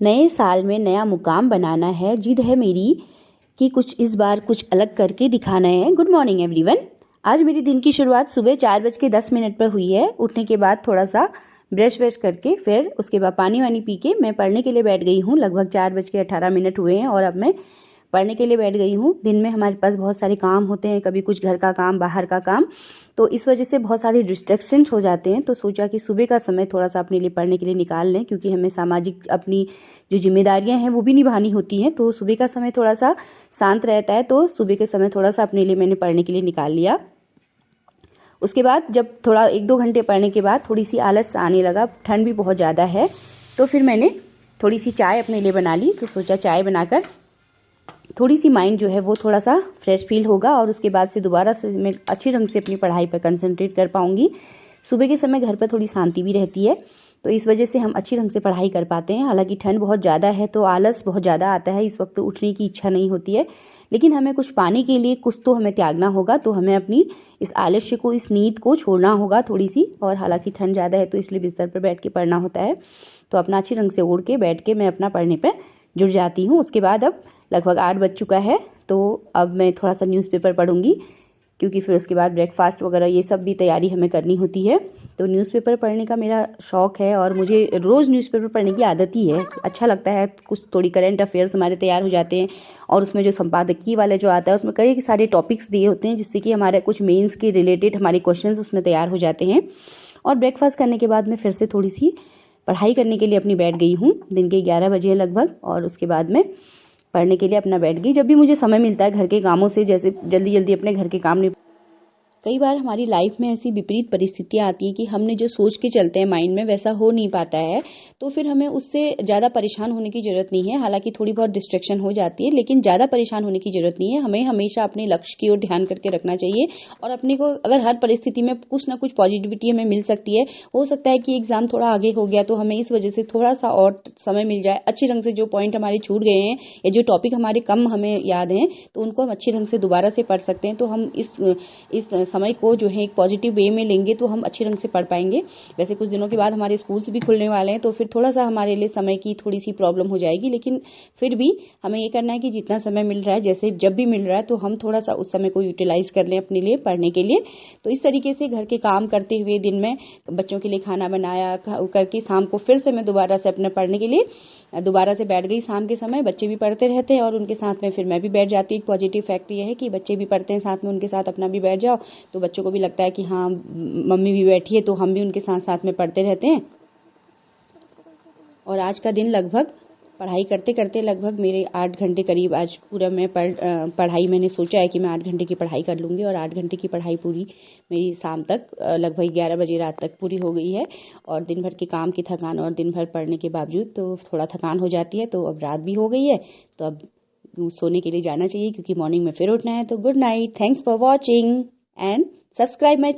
नए साल में नया मुकाम बनाना है, जिद है मेरी कि कुछ इस बार कुछ अलग करके दिखाना है। Good morning everyone. आज मेरी दिन की शुरुआत सुबह 4:10 पर हुई है। उठने के बाद थोड़ा सा ब्रश व्रश करके फिर उसके बाद पानी वानी पी के मैं पढ़ने के लिए बैठ गई हूँ। लगभग 4:18 हुए हैं और अब मैं पढ़ने के लिए बैठ गई हूँ। दिन में हमारे पास बहुत सारे काम होते हैं, कभी कुछ घर का काम, बाहर का काम, तो इस वजह से बहुत सारे डिस्ट्रैक्शन हो जाते हैं। तो सोचा कि सुबह का समय थोड़ा सा अपने लिए पढ़ने के लिए निकाल लें, क्योंकि हमें सामाजिक अपनी जो जिम्मेदारियां हैं वो भी निभानी होती हैं। तो सुबह का समय थोड़ा सा शांत रहता है, तो सुबह के समय थोड़ा सा अपने लिए मैंने पढ़ने के लिए निकाल लिया। उसके बाद जब थोड़ा 1-2 घंटे पढ़ने के बाद थोड़ी सी आलस आने लगा, ठंड भी बहुत ज़्यादा है, तो फिर मैंने थोड़ी सी चाय अपने लिए बना ली। तो सोचा चाय बनाकर थोड़ी सी माइंड जो है वो थोड़ा सा फ्रेश फील होगा और उसके बाद से दोबारा से मैं अच्छी ढंग से अपनी पढ़ाई पर कंसंट्रेट कर पाऊँगी। सुबह के समय घर पर थोड़ी शांति भी रहती है, तो इस वजह से हम अच्छी ढंग से पढ़ाई कर पाते हैं। हालांकि ठंड बहुत ज़्यादा है तो आलस बहुत ज़्यादा आता है, इस वक्त उठने की इच्छा नहीं होती है, लेकिन हमें कुछ पाने के लिए कुछ तो हमें त्यागना होगा। तो हमें अपनी इस आलस्य को, इस नींद को छोड़ना होगा थोड़ी सी। और हालांकि ठंड ज़्यादा है तो इसलिए बिस्तर पर बैठ के पढ़ना होता है। तो अपना अच्छी ढंग से ओढ़ के बैठ के मैं अपना पढ़ने पर जुड़ जाती हूँ। उसके बाद अब लगभग 8 बज चुका है, तो अब मैं थोड़ा सा न्यूज़पेपर पढ़ूंगी, क्योंकि फिर उसके बाद ब्रेकफास्ट वगैरह ये सब भी तैयारी हमें करनी होती है। तो न्यूज़पेपर पढ़ने का मेरा शौक़ है और मुझे रोज़ न्यूज़पेपर पढ़ने की आदत ही है। अच्छा लगता है, कुछ थोड़ी करंट अफेयर्स हमारे तैयार हो जाते हैं और उसमें जो संपादकीय वाले जो आता है उसमें कई सारे टॉपिक्स दिए होते हैं, जिससे कि हमारे कुछ मेंस के रिलेटेड हमारे क्वेश्चंस उसमें तैयार हो जाते हैं। और ब्रेकफास्ट करने के बाद मैं फिर से थोड़ी सी पढ़ाई करने के लिए अपनी बैठ गई हूँ। दिन के 11 बजे लगभग, और उसके बाद में पढ़ने के लिए अपना बैठ गई। जब भी मुझे समय मिलता है घर के कामों से, जैसे जल्दी जल्दी अपने घर के काम कई बार हमारी लाइफ में ऐसी विपरीत परिस्थितियां आती हैं कि हमने जो सोच के चलते हैं माइंड में वैसा हो नहीं पाता है, तो फिर हमें उससे ज़्यादा परेशान होने की ज़रूरत नहीं है। हालांकि थोड़ी बहुत डिस्ट्रैक्शन हो जाती है, लेकिन ज़्यादा परेशान होने की ज़रूरत नहीं है। हमें हमेशा अपने लक्ष्य की ओर ध्यान करके रखना चाहिए और अपने को अगर हर परिस्थिति में कुछ ना कुछ पॉजिटिविटी हमें मिल सकती है। हो सकता है कि एग्जाम थोड़ा आगे हो गया तो हमें इस वजह से थोड़ा सा और समय मिल जाए, अच्छी ढंग से जो पॉइंट हमारे छूट गए हैं या जो टॉपिक हमारे कम हमें याद हैं तो उनको हम अच्छी ढंग से दोबारा से पढ़ सकते हैं। तो हम इस समय को जो है एक पॉजिटिव वे में लेंगे तो हम अच्छी ढंग से पढ़ पाएंगे। वैसे कुछ दिनों के बाद हमारे स्कूल्स भी खुलने वाले हैं, तो फिर थोड़ा सा हमारे लिए समय की थोड़ी सी प्रॉब्लम हो जाएगी, लेकिन फिर भी हमें ये करना है कि जितना समय मिल रहा है, जैसे जब भी मिल रहा है, तो हम थोड़ा सा उस समय को यूटिलाइज कर लें अपने लिए पढ़ने के लिए। तो इस तरीके से घर के काम करते हुए दिन में बच्चों के लिए खाना बनाया करके शाम को फिर से मैं दोबारा से अपने पढ़ने के लिए दोबारा से बैठ गई। शाम के समय बच्चे भी पढ़ते रहते हैं और उनके साथ में फिर मैं भी बैठ जाती हूँ। एक पॉजिटिव फैक्ट ये है कि बच्चे भी पढ़ते हैं साथ में, उनके साथ अपना भी बैठ जाओ, तो बच्चों को भी लगता है कि हाँ मम्मी भी बैठी है, तो हम भी उनके साथ साथ में पढ़ते रहते हैं। और आज का दिन लगभग पढ़ाई करते करते लगभग मेरे 8 घंटे करीब आज पूरा मैं पढ़ाई मैंने सोचा है कि मैं 8 घंटे की पढ़ाई कर लूँगी, और 8 घंटे की पढ़ाई पूरी मेरी शाम तक लगभग 11 बजे रात तक पूरी हो गई है। और दिन भर के काम की थकान और दिन भर पढ़ने के बावजूद तो थोड़ा थकान हो जाती है। तो अब रात भी हो गई है, तो अब सोने के लिए जाना चाहिए, क्योंकि मॉर्निंग में फिर उठना है। तो good night, thanks for watching and subscribe my channel.